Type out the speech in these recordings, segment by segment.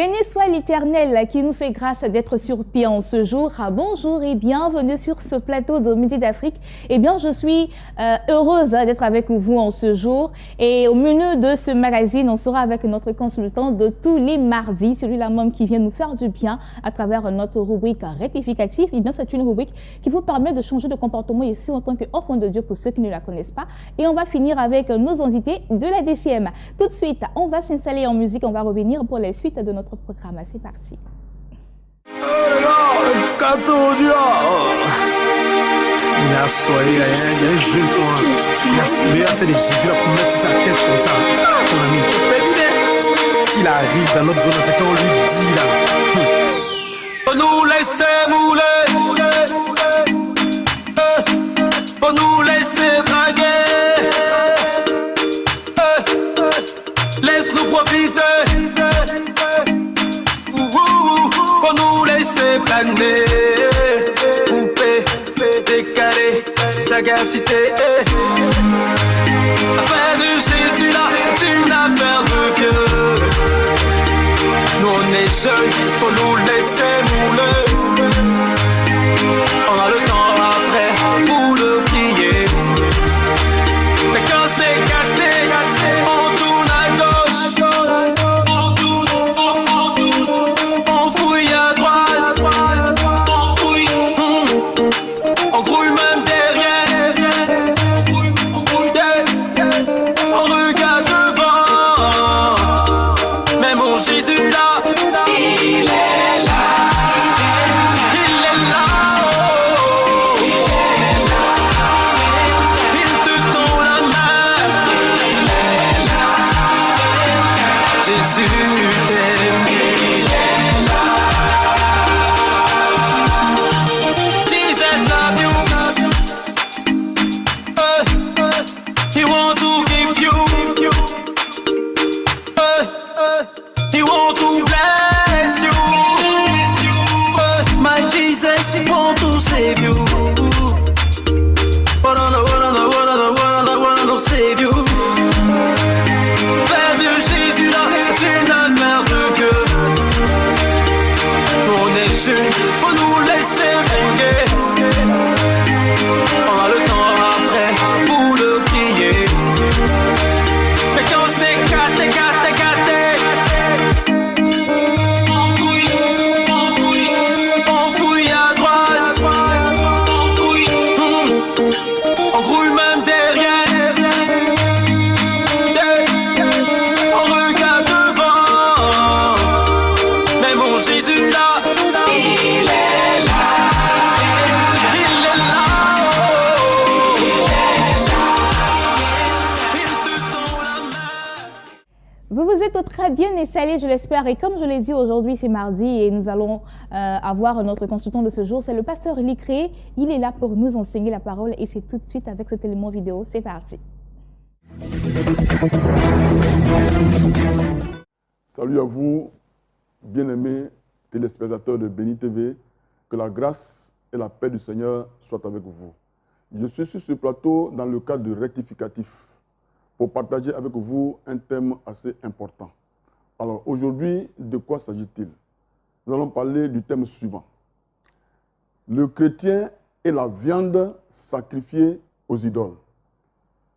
Béni soit l'Éternel qui nous fait grâce d'être sur pied en ce jour. Bonjour et bienvenue sur ce plateau de Midi d'Afrique. Eh bien, je suis heureuse d'être avec vous en ce jour. Et au menu de ce magazine, on sera avec notre consultant de tous les mardis, celui-là même qui vient nous faire du bien à travers notre rubrique rectificative. Eh bien, c'est une rubrique qui vous permet de changer de comportement ici en tant qu'enfant de Dieu pour ceux qui ne la connaissent pas. Et on va finir avec nos invités de la DCM. Tout de suite, on va s'installer en musique. On va revenir pour les suites de notre programme. C'est parti. Le gâteau du il a soigné, il y a un jeune il a fait des jésus là pour mettre sa tête comme ça. Ton ami, tu peux perdu. S'il arrive dans notre zone, c'est quand on lui dit là. Pour nous laisser mouler, pour nous laisser draguer, laisse-nous profiter. Pour nous laisser planer, couper, décaler, sagacité. L'affaire de Jésus là, c'est une affaire de Dieu. Nous on est jeunes, faut nous laisser mouler. On a le temps après pour le plier. Mais quand c'est gâté, on tourne à gauche. On fouille à droite, on fouille, on grouille même derrière, on regarde devant, mais mon Jésus là, il est là, il est là, oh, il te tend la main, il est là, Jésus t'aime. Save you. Save you. Père de Jésus là, c'est une affaire de Dieu. Nous on est jeunes, faut nous laisser bringuer. On a le temps après pour le plier. Mais quand c'est gâté, on fouille à droite. On grouille même derrière, on regarde devant, mais mon Jésus là, il est là, il est là, oh, il te tend la main. Vous vous êtes très bien installés, je l'espère. Et comme je l'ai dit, aujourd'hui, c'est mardi et nous allons avoir notre consultant de ce jour. C'est le pasteur Licré. Il est là pour nous enseigner la parole et c'est tout de suite avec cet élément vidéo. C'est parti. Salut à vous, bien-aimés téléspectateurs de Béni TV. Que la grâce et la paix du Seigneur soient avec vous. Je suis sur ce plateau dans le cadre de rectificatif pour partager avec vous un thème assez important. Alors aujourd'hui, de quoi s'agit-il? Nous allons parler du thème suivant. Le chrétien et la viande sacrifiée aux idoles.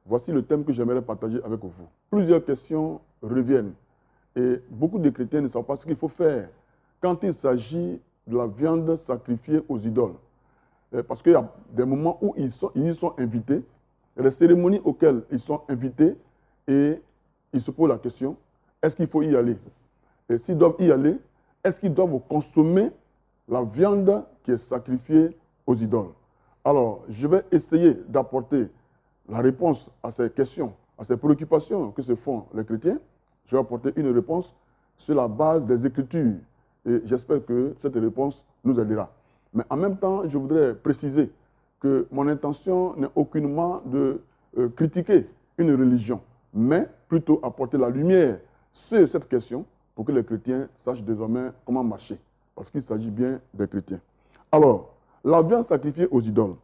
Voici le thème que j'aimerais partager avec vous. Plusieurs questions reviennent et beaucoup de chrétiens ne savent pas ce qu'il faut faire quand il s'agit de la viande sacrifiée aux idoles. Parce qu'il y a des moments où ils y sont invités, il y a des cérémonies auxquelles ils sont invités et ils se posent la question, est-ce qu'il faut y aller? Et s'ils doivent y aller, est-ce qu'ils doivent consommer la viande qui est sacrifiée aux idoles? Alors, je vais essayer d'apporter la réponse à ces questions, à ces préoccupations que se font les chrétiens. Je vais apporter une réponse sur la base des Écritures. Et j'espère que cette réponse nous aidera. Mais en même temps, je voudrais préciser que mon intention n'est aucunement de critiquer une religion, mais plutôt apporter la lumière sur cette question pour que les chrétiens sachent désormais comment marcher, parce qu'il s'agit bien des chrétiens. Alors, la viande sacrifiée aux idoles.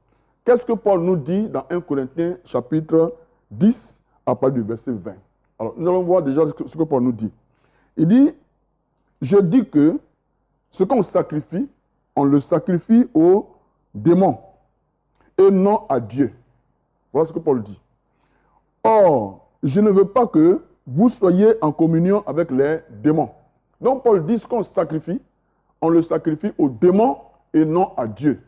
Qu'est-ce que Paul nous dit dans 1 Corinthiens chapitre 10 à partir du verset 20? Alors, nous allons voir déjà ce que Paul nous dit. Il dit, je dis que ce qu'on sacrifie, on le sacrifie aux démons et non à Dieu. Voilà ce que Paul dit. Or, je ne veux pas que vous soyez en communion avec les démons. Donc Paul dit ce qu'on sacrifie, on le sacrifie aux démons et non à Dieu.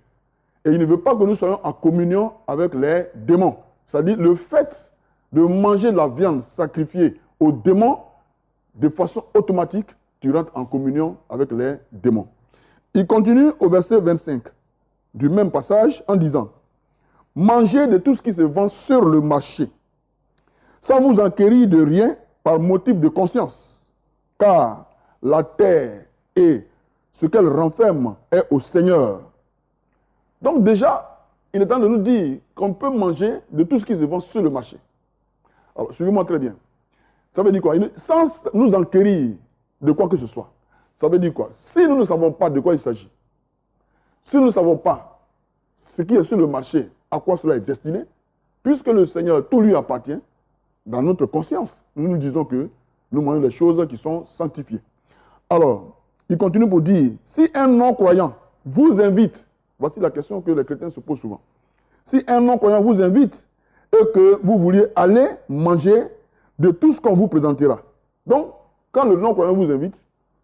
Et il ne veut pas que nous soyons en communion avec les démons. C'est-à-dire le fait de manger de la viande sacrifiée aux démons, de façon automatique, tu rentres en communion avec les démons. Il continue au verset 25 du même passage en disant « Mangez de tout ce qui se vend sur le marché, sans vous enquérir de rien par motif de conscience, car la terre et ce qu'elle renferme est au Seigneur. » Donc déjà, il est temps de nous dire qu'on peut manger de tout ce qui se vend sur le marché. Alors, suivez-moi très bien. Ça veut dire quoi? Sans nous enquérir de quoi que ce soit. Ça veut dire quoi? Si nous ne savons pas de quoi il s'agit, si nous ne savons pas ce qui est sur le marché, à quoi cela est destiné, puisque le Seigneur, tout lui appartient, dans notre conscience, nous nous disons que nous mangeons des choses qui sont sanctifiées. Alors, il continue pour dire, si un non-croyant vous invite, voici la question que les chrétiens se posent souvent, si un non-croyant vous invite et que vous vouliez aller manger de tout ce qu'on vous présentera. Donc, quand le non-croyant vous invite,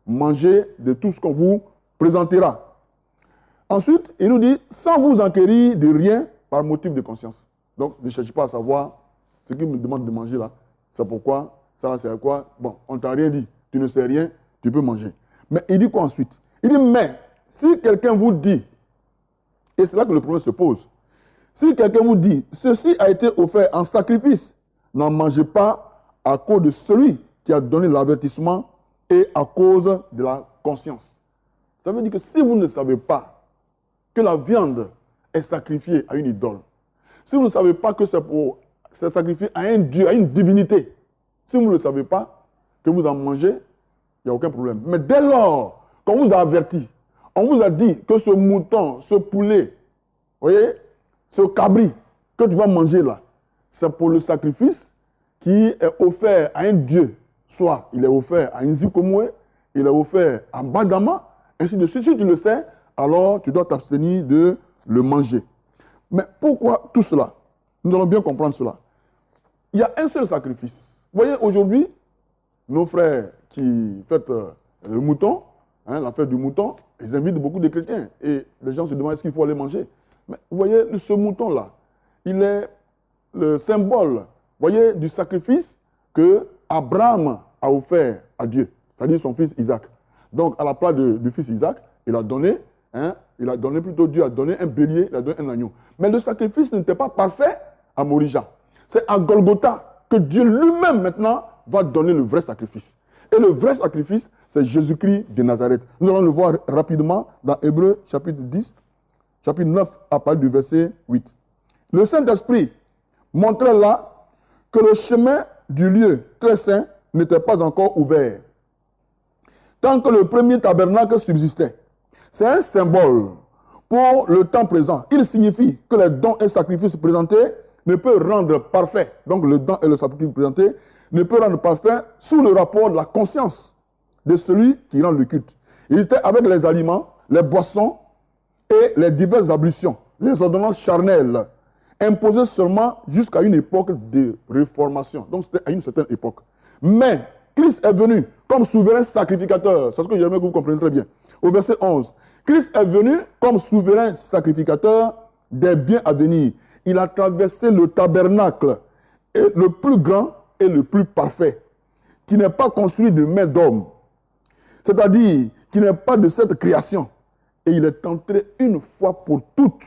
mangez de tout ce qu'on vous présentera. Ensuite, il nous dit, sans vous enquérir de rien par motif de conscience. Donc, ne cherchez pas à savoir ce qu'il me demande de manger là. C'est pourquoi, ça là c'est à quoi. Bon, on ne t'a rien dit. Tu ne sais rien, tu peux manger. Mais il dit quoi ensuite? Il dit, mais si quelqu'un vous dit, et c'est là que le problème se pose, si quelqu'un vous dit, ceci a été offert en sacrifice, n'en mangez pas à cause de celui qui a donné l'avertissement et à cause de la conscience. Ça veut dire que si vous ne savez pas que la viande est sacrifiée à une idole, si vous ne savez pas que c'est sacrifié à un Dieu, à une divinité, si vous ne le savez pas, que vous en mangez, il n'y a aucun problème. Mais dès lors qu'on vous a averti, on vous a dit que ce mouton, ce poulet, vous voyez, ce cabri que tu vas manger là, c'est pour le sacrifice qui est offert à un Dieu. Soit il est offert à Nzikomoé, il est offert à Badama, ainsi de suite. Si tu le sais, alors tu dois t'abstenir de le manger. Mais pourquoi tout cela? Nous allons bien comprendre cela. Il y a un seul sacrifice. Vous voyez, aujourd'hui, nos frères qui fêtent le mouton, la fête du mouton, ils invitent beaucoup de chrétiens. Et les gens se demandent est-ce qu'il faut aller manger. Mais vous voyez, ce mouton-là, il est le symbole, vous voyez, du sacrifice que Abraham a offert à Dieu, c'est-à-dire son fils Isaac. Donc, à la place du fils Isaac, il a donné plutôt, Dieu a donné un bélier, il a donné un agneau. Mais le sacrifice n'était pas parfait à Morija. C'est à Golgotha que Dieu lui-même maintenant va donner le vrai sacrifice. Et le vrai sacrifice, c'est Jésus-Christ de Nazareth. Nous allons le voir rapidement dans Hébreux chapitre 10, chapitre 9, à partir du verset 8. Le Saint-Esprit montrait là que le chemin du lieu très saint n'était pas encore ouvert. Tant que le premier tabernacle subsistait. C'est un symbole pour le temps présent. Il signifie que les dons et sacrifices présentés ne peuvent rendre parfait. Donc le don et le sacrifice présenté ne peut rendre parfait sous le rapport de la conscience de celui qui rend le culte. Il était avec les aliments, les boissons et les diverses ablutions, les ordonnances charnelles, imposées seulement jusqu'à une époque de réformation. Donc c'était à une certaine époque. Mais Christ est venu comme souverain sacrificateur. C'est ce que j'aimerais que vous compreniez très bien. Au verset 11, Christ est venu comme souverain sacrificateur des biens à venir. Il a traversé le tabernacle, et le plus grand et le plus parfait, qui n'est pas construit de main d'homme, c'est-à-dire qui n'est pas de cette création. Et il est entré une fois pour toutes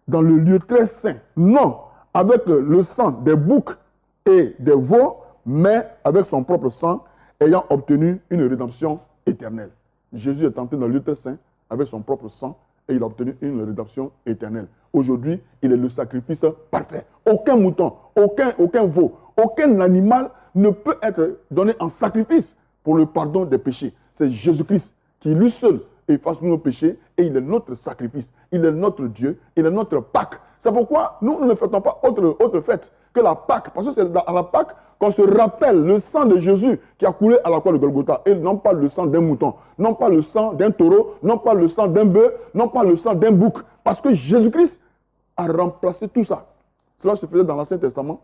dans le lieu très saint, non avec le sang des boucs et des veaux, mais avec son propre sang, ayant obtenu une rédemption éternelle. Jésus est entré dans le lieu très saint avec son propre sang et il a obtenu une rédemption éternelle. Aujourd'hui, il est le sacrifice parfait. Aucun mouton, aucun veau, aucun animal ne peut être donné en sacrifice pour le pardon des péchés. C'est Jésus-Christ qui lui seul efface nos péchés et il est notre sacrifice. Il est notre Dieu, il est notre Pâque. C'est pourquoi nous ne fêtons pas autre fête que la Pâque. Parce que c'est à la Pâque qu'on se rappelle le sang de Jésus qui a coulé à la croix de Golgotha. Et non pas le sang d'un mouton, non pas le sang d'un taureau, non pas le sang d'un bœuf, non pas le sang d'un bouc. Parce que Jésus-Christ a remplacé tout ça. Cela se faisait dans l'Ancien Testament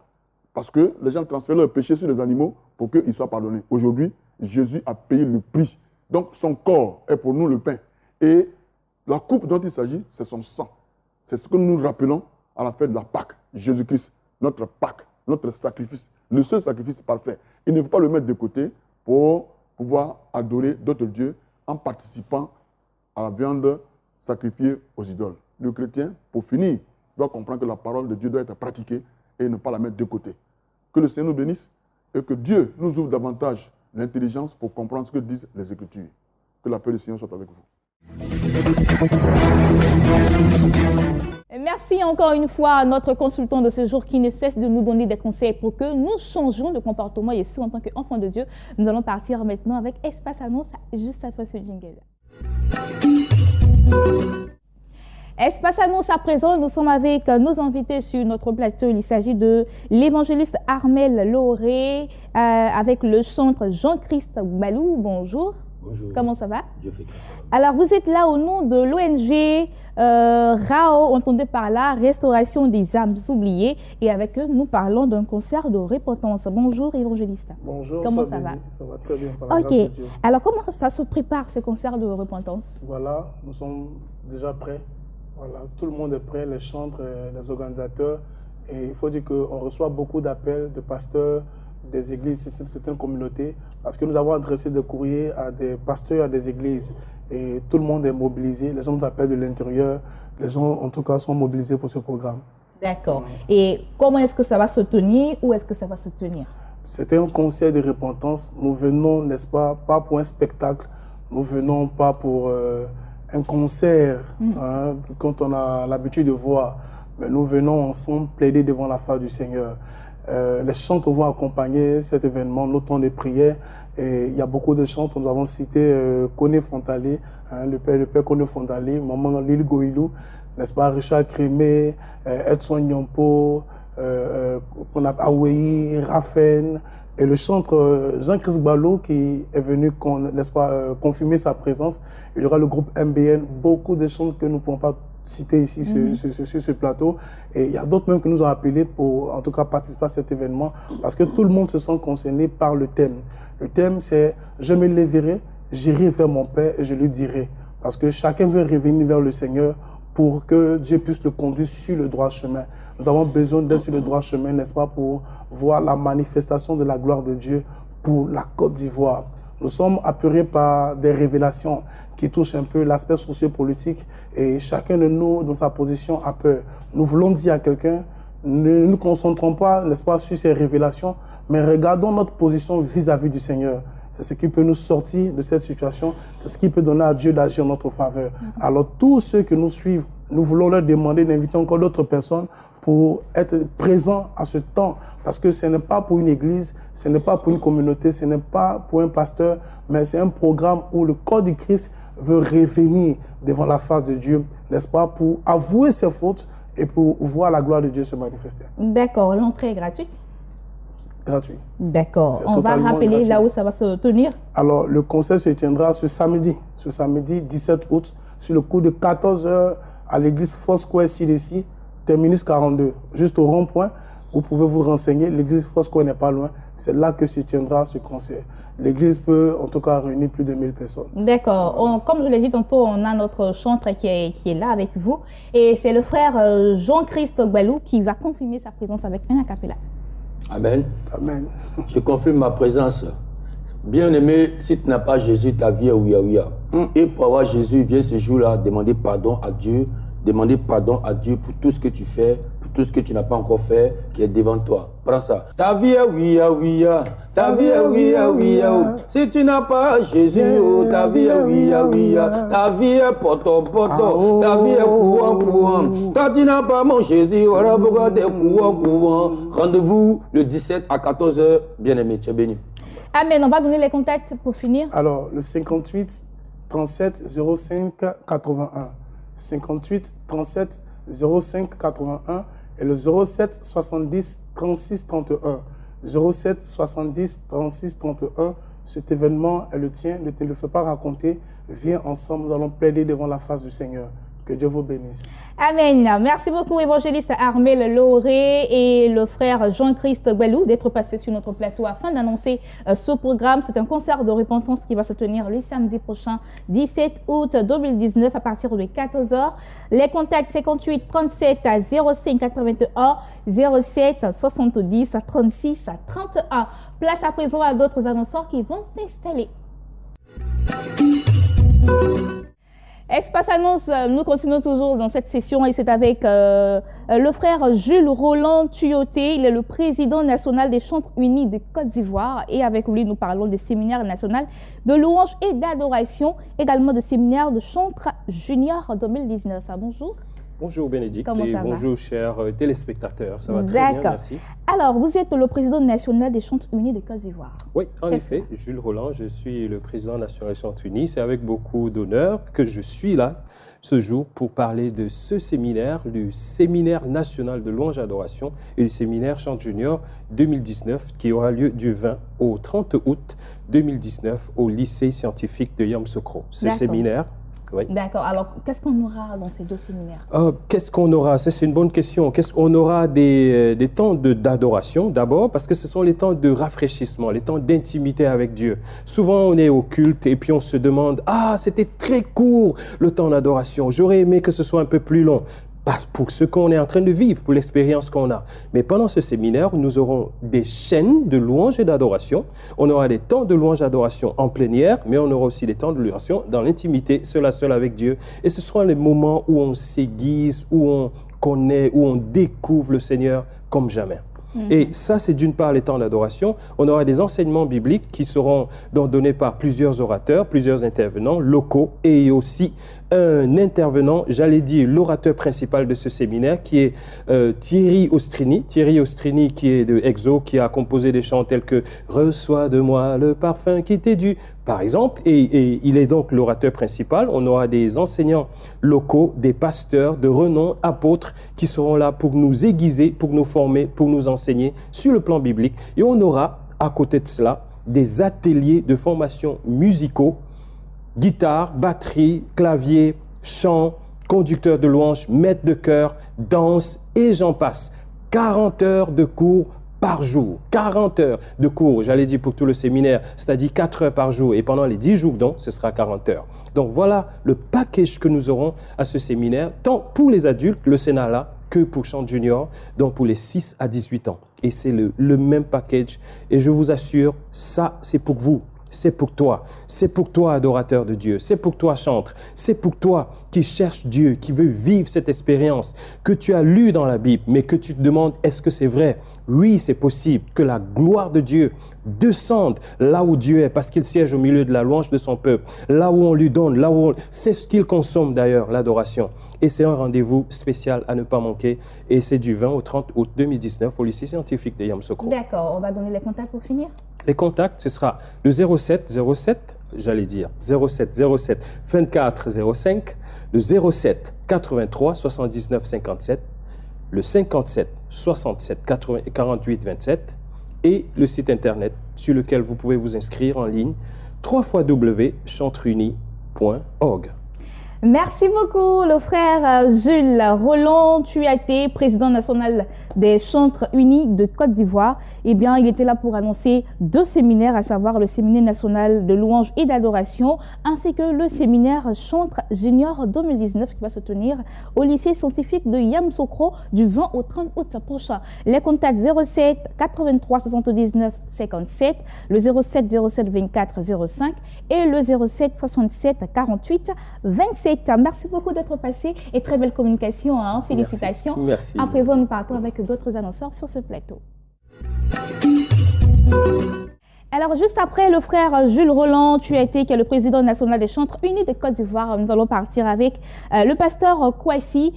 parce que les gens transféraient leurs péchés sur les animaux pour qu'ils soient pardonnés. Aujourd'hui, Jésus a payé le prix. Donc son corps est pour nous le pain. Et la coupe dont il s'agit, c'est son sang. C'est ce que nous rappelons à la fête de la Pâque. Jésus-Christ, notre Pâque, notre sacrifice, le seul sacrifice parfait. Il ne faut pas le mettre de côté pour pouvoir adorer d'autres dieux en participant à la viande sacrifiée aux idoles. Le chrétien, pour finir, doit comprendre que la parole de Dieu doit être pratiquée et ne pas la mettre de côté. Que le Seigneur nous bénisse et que Dieu nous ouvre davantage l'intelligence pour comprendre ce que disent les Écritures. Que la paix du Seigneur soit avec vous. Merci encore une fois à notre consultant de ce jour qui ne cesse de nous donner des conseils pour que nous changions de comportement. Et si en tant qu'enfants de Dieu, nous allons partir maintenant avec Espace Annonce juste après ce jingle. Espace Annonce à présent, nous sommes avec nos invités sur notre plateau. Il s'agit de l'évangéliste Armel Lauré avec le chantre Jean-Christ Balou. Bonjour. Bonjour. Comment ça va? Dieu fait grâce. Alors, vous êtes là au nom de l'ONG RAO, entendez par là, Restauration des âmes oubliées. Et avec eux, nous parlons d'un concert de repentance. Bonjour, évangéliste. Bonjour, comment ça va? Ça va très bien, par la Ok. grâce de Dieu. Alors, comment ça se prépare, ce concert de repentance? Voilà, nous sommes déjà prêts. Voilà, tout le monde est prêt, les chantres, les organisateurs. Et il faut dire qu'on reçoit beaucoup d'appels de pasteurs, des églises, certaines communautés, parce que nous avons adressé des courriers à des pasteurs, à des églises. Et tout le monde est mobilisé. Les gens nous appellent de l'intérieur. Les gens, en tout cas, sont mobilisés pour ce programme. D'accord. Et comment est-ce que ça va se tenir? Où est-ce que ça va se tenir? C'était un concert de repentance. Nous venons, n'est-ce pas pour un spectacle. Nous venons pas pour un concert, hein, quand on a l'habitude de voir. Mais nous venons ensemble plaider devant la face du Seigneur. Les chantres vont accompagner cet événement, nos temps de prière. Et il y a beaucoup de chantres. Nous avons cité Koné Fontali, hein, le père Koné Fontali, maman Lili Goïlou, n'est-ce pas, Richard Crémé, Edson Nyampo, qu'on a Aouei, Raphaël, et le chantre Jean-Christ Balou qui est venu, n'est-ce pas, confirmer sa présence. Il y aura le groupe MBN, beaucoup de chantres que nous ne pouvons pas citer ici sur ce plateau. Et il y a d'autres même que nous ont appelés pour, en tout cas, participer à cet événement, parce que tout le monde se sent concerné par le thème. Le thème, c'est « Je me lèverai, j'irai vers mon Père et je lui dirai ». Parce que chacun veut revenir vers le Seigneur pour que Dieu puisse le conduire sur le droit chemin. Nous avons besoin d'être sur le droit chemin, n'est-ce pas, pour voir la manifestation de la gloire de Dieu pour la Côte d'Ivoire. Nous sommes apurés par des révélations qui touchent un peu l'aspect sociopolitique et chacun de nous, dans sa position, a peur. Nous voulons dire à quelqu'un, ne nous concentrons pas, n'est-ce pas, sur ces révélations, mais regardons notre position vis-à-vis du Seigneur. C'est ce qui peut nous sortir de cette situation, c'est ce qui peut donner à Dieu d'agir en notre faveur. Alors tous ceux que nous suivent, nous voulons leur demander d'inviter encore d'autres personnes pour être présents à ce temps. Parce que ce n'est pas pour une église, ce n'est pas pour une communauté, ce n'est pas pour un pasteur, mais c'est un programme où le corps du Christ veut revenir devant la face de Dieu, n'est-ce pas, pour avouer ses fautes et pour voir la gloire de Dieu se manifester. D'accord. L'entrée est gratuite? Gratuit. D'accord. C'est On va rappeler gratuit. là où ça va se tenir. Alors, le concert se tiendra ce samedi 17 août, sur le coup de 14h à l'église Foursquare CDC, terminus 42, juste au rond-point. Vous pouvez vous renseigner, l'église Foursquare n'est pas loin. C'est là que se tiendra ce concert. L'église peut en tout cas réunir plus de 1000 personnes. D'accord. Comme je l'ai dit tantôt, on a notre chantre qui est là avec vous. Et c'est le frère Jean-Christ Balou qui va confirmer sa présence avec un a cappella. Amen. Amen. Je confirme ma présence. Bien-aimé, si tu n'as pas Jésus, ta vie est ouïa. Et pour avoir Jésus, viens ce jour-là demander pardon à Dieu. Demander pardon à Dieu pour tout ce que tu fais, pour tout ce que tu n'as pas encore fait, qui est devant toi. Prends ça. Ta vie est ouïa. Ta vie est ouïa. Si tu n'as pas Jésus, ta vie est ouïa. Ta vie est poto. Ta vie est courant. Quand tu n'as pas mon Jésus, voilà pourquoi des courant. Rendez-vous le 17 à 14h. Bien-aimé, tu es béni. Amen. On va donner les contacts pour finir. Alors, le 58 37 05 81. 58 37 05 81 et le 07 70 36 31. 07 70 36 31. Cet événement est le tien, ne te le fais pas raconter. Viens ensemble, nous allons plaider devant la face du Seigneur. Que Dieu vous bénisse. Amen. Merci beaucoup, évangéliste Armel Lauré et le frère Jean-Christ Guelou d'être passé sur notre plateau afin d'annoncer ce programme. C'est un concert de repentance qui va se tenir le samedi prochain, 17 août 2019 à partir de 14h. Les contacts 58 37 05 81 07 70 36 31. Place à présent à d'autres annonceurs qui vont s'installer. Espace Annonce, nous continuons toujours dans cette session et c'est avec le frère Jules Roland Tuyoté. Il est le président national des Chantres Unis de Côte d'Ivoire et avec lui nous parlons du séminaire national de louange et d'adoration, également du séminaire de Chantres Junior 2019. Bonjour. Bonjour Bénédicte Comment et ça va? bonjour chers téléspectateurs, ça va très bien, merci. Alors, vous êtes le président national des Chantres Unis de Côte d'Ivoire. Oui, en effet, Jules Roland, je suis le président national des Chantres Unis. C'est avec beaucoup d'honneur que je suis là ce jour pour parler de ce séminaire, du séminaire national de louange et adoration et du séminaire Chantres Junior 2019 qui aura lieu du 20 au 30 août 2019 au lycée scientifique de Yamoussoukro. Ce séminaire... Oui. D'accord. Alors, qu'est-ce qu'on aura dans ces deux séminaires? Qu'est-ce qu'on aura? Ça, c'est une bonne question. On aura des temps d'adoration, d'abord, parce que ce sont les temps de rafraîchissement, les temps d'intimité avec Dieu. Souvent, on est au culte et puis on se demande « Ah, c'était très court, le temps d'adoration. J'aurais aimé que ce soit un peu plus long. » Pas pour ce qu'on est en train de vivre, pour l'expérience qu'on a. Mais pendant ce séminaire, nous aurons des chaînes de louange et d'adoration. On aura des temps de louange et d'adoration en plénière, mais on aura aussi des temps de louange dans l'intimité, seul à seul avec Dieu. Et ce seront les moments où on s'aiguise, où on connaît, où on découvre le Seigneur comme jamais. Et ça, c'est d'une part les temps d'adoration. On aura des enseignements bibliques qui seront donc donnés par plusieurs orateurs, plusieurs intervenants locaux et aussi un intervenant, j'allais dire l'orateur principal de ce séminaire qui est Thierry Ostrini. Thierry Ostrini qui est de EXO, qui a composé des chants tels que « Reçois de moi le parfum qui t'est dû », par exemple. Et il est donc l'orateur principal. On aura des enseignants locaux, des pasteurs de renom, apôtres qui seront là pour nous aiguiser, pour nous former, pour nous enseigner sur le plan biblique. Et on aura, à côté de cela, des ateliers de formation musicaux, guitare, batterie, clavier, chant, conducteur de louange, maître de chœur, danse et j'en passe. 40 heures de cours par jour. 40 heures de cours, j'allais dire pour tout le séminaire, c'est-à-dire 4 heures par jour. Et pendant les 10 jours, donc, ce sera 40 heures. Donc voilà le package que nous aurons à ce séminaire, tant pour les adultes, le Sénat là, que pour Chantres Junior, donc pour les 6 à 18 ans. Et c'est le même package. Et je vous assure, ça, c'est pour vous. C'est pour toi. C'est pour toi, adorateur de Dieu. C'est pour toi, chantre. C'est pour toi qui cherche Dieu, qui veut vivre cette expérience que tu as lue dans la Bible, mais que tu te demandes, est-ce que c'est vrai? Oui, c'est possible que la gloire de Dieu descende là où Dieu est, parce qu'il siège au milieu de la louange de son peuple, là où on lui donne, là où c'est ce qu'il consomme d'ailleurs, l'adoration. Et c'est un rendez-vous spécial à ne pas manquer. Et c'est du 20 au 30 août 2019 au lycée scientifique de Yamoussoukro. D'accord, on va donner les contacts pour finir. Les contacts, ce sera le 07 07, j'allais dire 07 07 24 05, le 07 83 79 57, le 57 67 48 27 et le site internet sur lequel vous pouvez vous inscrire en ligne www.chantresunis.org. Merci beaucoup, le frère Jules Roland Tuyaté, président national des Chantres Unis de Côte d'Ivoire. Eh bien, il était là pour annoncer deux séminaires, à savoir le séminaire national de louange et d'adoration, ainsi que le séminaire Chantres Junior 2019 qui va se tenir au lycée scientifique de Yamoussoukro du 20 au 30 août prochain. Les contacts 07 83 79 57, le 07 07 24 05 et le 07 67 48 27. Merci beaucoup d'être passé et très belle communication. Hein. Félicitations. Merci. À présent, nous partons avec d'autres annonceurs sur ce plateau. Alors, juste après le frère Jules Roland Tuyaté, qui est le président national des Chantres Unis de Côte d'Ivoire, nous allons partir avec le pasteur Kouassi,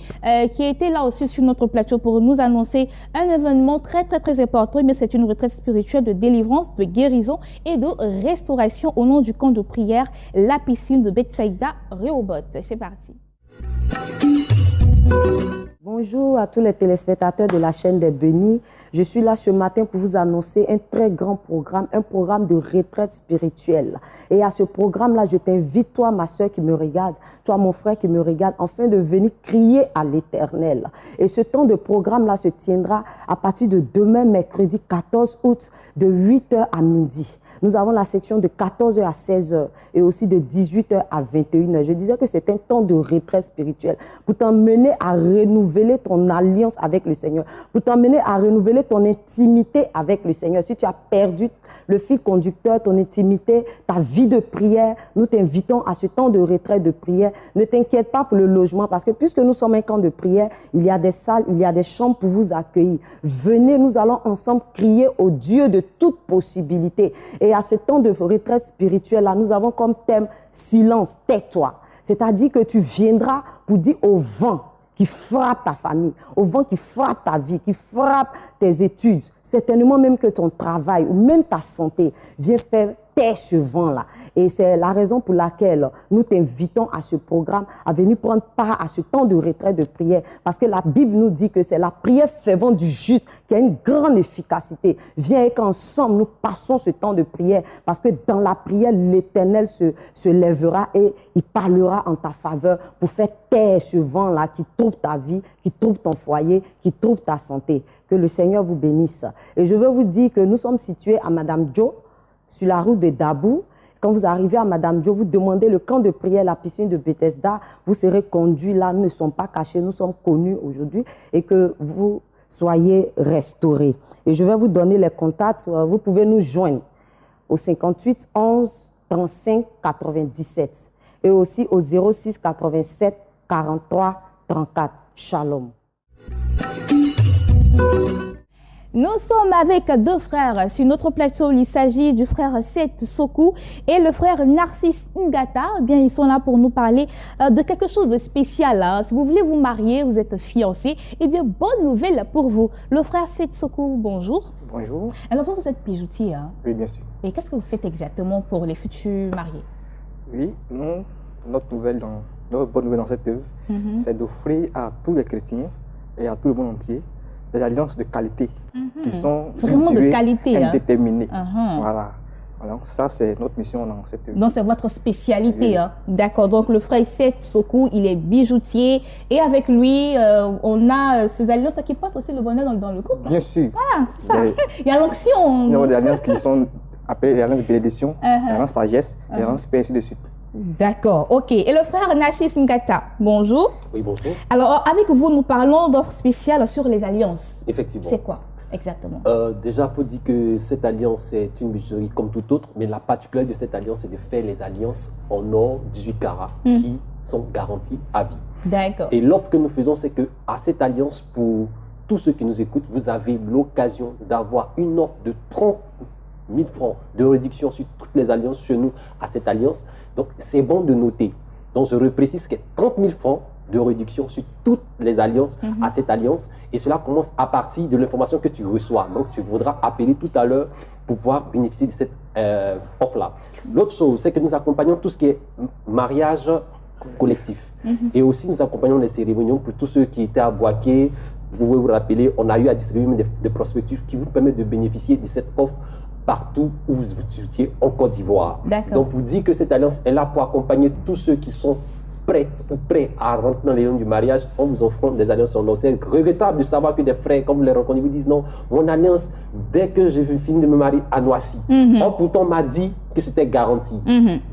qui était là aussi sur notre plateau pour nous annoncer un événement très important. Mais c'est une retraite spirituelle de délivrance, de guérison et de restauration au nom du camp de prière La Piscine de Bethsaïda, Rehoboth. C'est parti. Bonjour à tous les téléspectateurs de la chaîne des Bénis. Je suis là ce matin pour vous annoncer un très grand programme, un programme de retraite spirituelle. Et à ce programme-là, je t'invite, toi, ma soeur qui me regarde, toi, mon frère qui me regarde, afin de venir crier à l'Éternel. Et ce temps de programme-là se tiendra à partir de demain, mercredi 14 août, de 8h à midi. Nous avons la section de 14h à 16h et aussi de 18h à 21h. Je disais que c'est un temps de retraite spirituelle pour t'emmener à renouveler ton alliance avec le Seigneur, pour t'emmener à renouveler ton intimité avec le Seigneur. Si tu as perdu le fil conducteur, ton intimité, ta vie de prière, nous t'invitons à ce temps de retraite de prière. Ne t'inquiète pas pour le logement parce que puisque nous sommes un camp de prière, il y a des salles, il y a des chambres pour vous accueillir. Venez, nous allons ensemble crier au Dieu de toute possibilité. Et à ce temps de retraite spirituelle, là, nous avons comme thème silence, tais-toi. C'est-à-dire que tu viendras pour dire au vent qui frappe ta famille, au vent qui frappe ta vie, qui frappe tes études, certainement même que ton travail ou même ta santé, viens faire taire ce vent-là. Et c'est la raison pour laquelle nous t'invitons à ce programme, à venir prendre part à ce temps de retraite de prière. Parce que la Bible nous dit que c'est la prière fervente du juste qui a une grande efficacité. Viens et qu'ensemble nous passons ce temps de prière. Parce que dans la prière, l'Éternel se lèvera et il parlera en ta faveur pour faire taire ce vent-là qui trouble ta vie, qui trouble ton foyer, qui trouble ta santé. Que le Seigneur vous bénisse. Et je veux vous dire que nous sommes situés à Madame Joe, sur la route de Dabou. Quand vous arrivez à Madame Joe, vous demandez le camp de prière, la piscine de Bethesda, vous serez conduits là, nous ne sommes pas cachés, nous sommes connus aujourd'hui et que vous soyez restaurés. Et je vais vous donner les contacts, vous pouvez nous joindre au 58 11 35 97 et aussi au 06 87 43 34. Shalom. Nous sommes avec deux frères sur notre plateau. Il s'agit du frère Seth Sokou et le frère Narcisse Ngata. Eh bien, ils sont là pour nous parler de quelque chose de spécial. Hein. Si vous voulez vous marier, vous êtes fiancé, eh bien, bonne nouvelle pour vous. Le frère Seth Sokou, bonjour. Bonjour. Alors, vous êtes bijoutier. Hein? Oui, bien sûr. Et qu'est-ce que vous faites exactement pour les futurs mariés? Oui, notre bonne nouvelle dans cette œuvre, c'est d'offrir à tous les chrétiens et à tout le monde entier des alliances de qualité qui sont vraiment de qualité, indéterminées. Voilà. Alors, ça, c'est notre mission dans cette œuvre. Donc, c'est votre spécialité. Oui. Hein? D'accord. Donc, le frère Seth Sokou, il est bijoutier. Et avec lui, on a ces alliances qui portent aussi le bonheur dans le couple. Bien sûr. Voilà, c'est ça. Il y a l'onction. Il y a des alliances qui sont appelées les alliances de bénédiction, les alliances sagesse, les alliances paix, ainsi de suite. D'accord, ok. Et le frère Narcisse Ngata, bonjour. Oui, bonjour. Alors, avec vous, nous parlons d'offres spéciales sur les alliances. Effectivement. C'est quoi exactement? Déjà, il faut dire que cette alliance est une bijouterie comme toute autre, mais la particularité de cette alliance, c'est de faire les alliances en or 18 carats qui sont garanties à vie. D'accord. Et l'offre que nous faisons, c'est que à cette alliance, pour tous ceux qui nous écoutent, vous avez l'occasion d'avoir une offre de 30 000 francs de réduction sur toutes les alliances chez nous à cette alliance. Donc, c'est bon de noter. Donc, je reprécise que 30 000 francs de réduction sur toutes les alliances à cette alliance. Et cela commence à partir de l'information que tu reçois. Donc, tu voudras appeler tout à l'heure pour pouvoir bénéficier de cette offre-là. L'autre chose, c'est que nous accompagnons tout ce qui est mariage collectif. Et aussi, nous accompagnons les cérémonies pour tous ceux qui étaient à Boaké. Vous pouvez vous rappeler, on a eu à distribuer des prospectus qui vous permettent de bénéficier de cette offre partout où vous étiez en Côte d'Ivoire. Donc, vous dites que cette alliance est là pour accompagner tous ceux qui sont prêts à rentrer dans les liens du mariage en vous offrant des alliances en or. C'est regrettable de savoir que des frères, comme vous les rencontrez, vous disent non, mon alliance, dès que je finis de me marier à Noisy, pourtant on m'a dit que c'était garanti.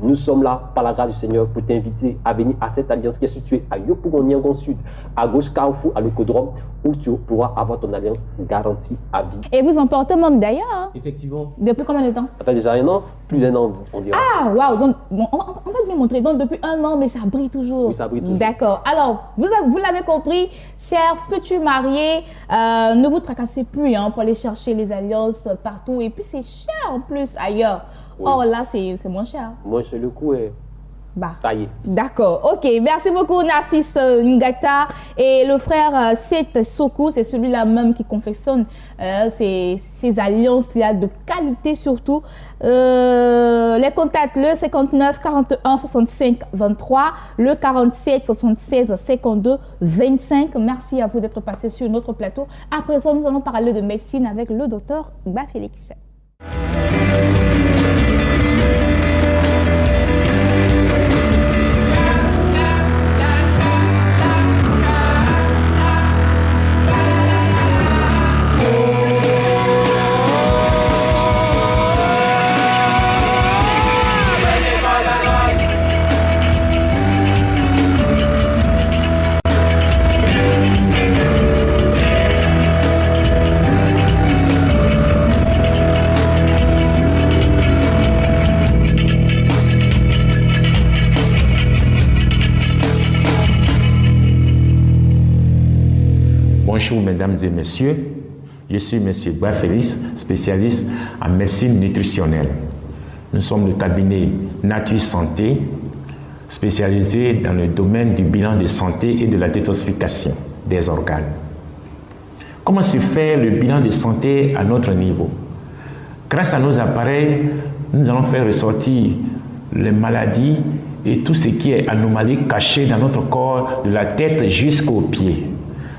Nous sommes là, par la grâce du Seigneur, pour t'inviter à venir à cette alliance qui est située à Yopougon, Niangon Sud, à gauche Carrefour, à l'Ocodrome, où tu pourras avoir ton alliance garantie à vie. Et vous en portez même d'ailleurs. Hein? Effectivement. Depuis combien de temps? Ça fait déjà un an, plus d'un an, on dirait. Ah, waouh! Donc, bon, on va bien montrer. Donc, depuis un an, mais ça brille toujours. Oui, ça brille toujours. D'accord. Alors, vous l'avez compris, chers futurs mariés, ne vous tracassez plus hein, pour aller chercher les alliances partout. Et puis, c'est cher en plus ailleurs. Oui. Or là, c'est moins cher. Moi, chez le coup, taillé. D'accord, ok. Merci beaucoup Narcisse Ngata. Et le frère Seth Soko, c'est celui-là même qui confectionne ces alliances-là de qualité surtout. Les contacts, le 59 41 65 23, le 47 76 52 25. Merci à vous d'être passé sur notre plateau. À présent, nous allons parler de médecine avec le docteur Félix. Bonjour mesdames et messieurs, je suis M. Félix, spécialiste en médecine nutritionnelle. Nous sommes le cabinet Nature Santé, spécialisé dans le domaine du bilan de santé et de la détoxification des organes. Comment se fait le bilan de santé à notre niveau? Grâce à nos appareils, nous allons faire ressortir les maladies et tout ce qui est anomalie cachée dans notre corps, de la tête jusqu'aux pieds.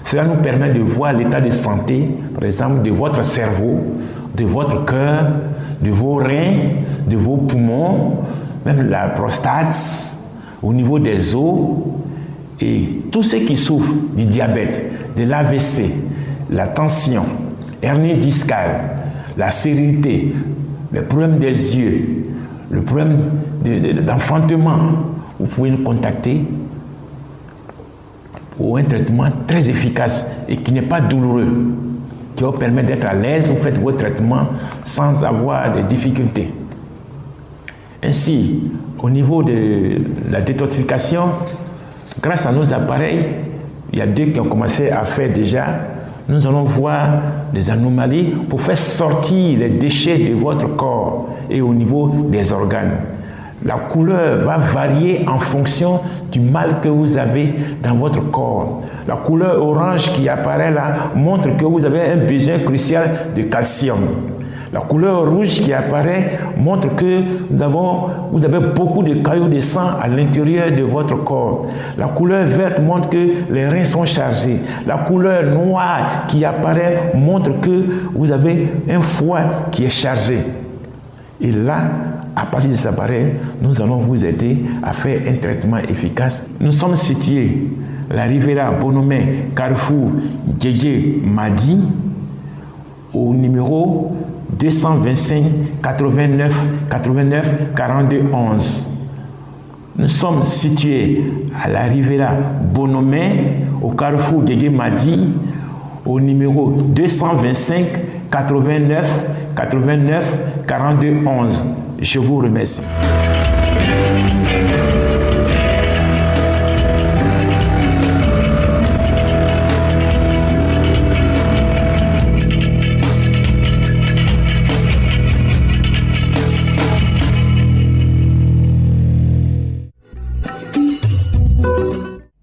Cela nous permet de voir l'état de santé, par exemple, de votre cerveau, de votre cœur, de vos reins, de vos poumons, même la prostate, au niveau des os, et tous ceux qui souffrent du diabète, de l'AVC, la tension, hernie discale, la stérilité, le problème des yeux, le problème d'enfantement, vous pouvez nous contacter pour un traitement très efficace et qui n'est pas douloureux, qui vous permet d'être à l'aise, vous faites vos traitements sans avoir de difficultés. Ainsi, au niveau de la détoxification, grâce à nos appareils, il y a 2 qui ont commencé à faire déjà, nous allons voir des anomalies pour faire sortir les déchets de votre corps et au niveau des organes. La couleur va varier en fonction du mal que vous avez dans votre corps. La couleur orange qui apparaît là montre que vous avez un besoin crucial de calcium. La couleur rouge qui apparaît montre que vous avez beaucoup de caillots de sang à l'intérieur de votre corps. La couleur verte montre que les reins sont chargés. La couleur noire qui apparaît montre que vous avez un foie qui est chargé. Et là, à partir de cet appareil, nous allons vous aider à faire un traitement efficace. Nous sommes situés à la Riviera Bonomé, Carrefour, Djedje Madi, au numéro 225 89 89 42 11. Nous sommes situés à la Riviera Bonomé, au Carrefour Djedje Madi, au numéro 225 89 89 42 11. Je vous remercie.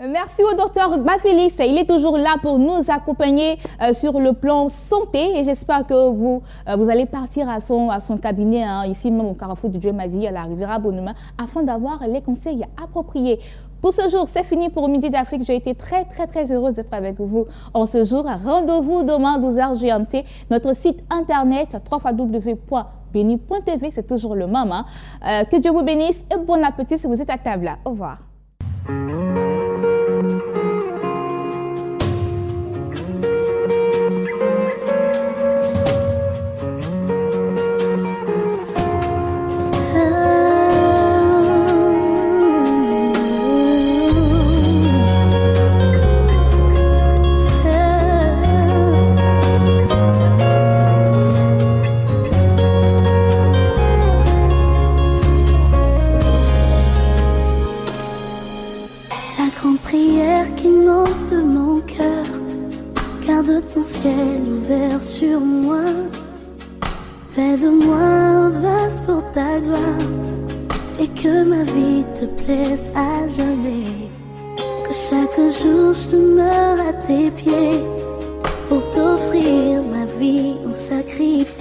Merci au docteur Félix. Il est toujours là pour nous accompagner sur le plan santé et j'espère que vous allez partir à son cabinet ici même au Carrefour du Djedje à la Riviera Bonomé afin d'avoir les conseils appropriés. Pour ce jour, c'est fini pour Midi d'Afrique. J'ai été très heureuse d'être avec vous en ce jour. Rendez-vous demain 12h GMT. Notre site internet www.beni.tv, c'est toujours le même. Que Dieu vous bénisse et bon appétit si vous êtes à table. Au revoir. Ouvert sur moi, fais de moi un vase pour ta gloire et que que ma vie te plaise à jamais. Que chaque jour je demeure à tes pieds pour t'offrir ma vie en sacrifice.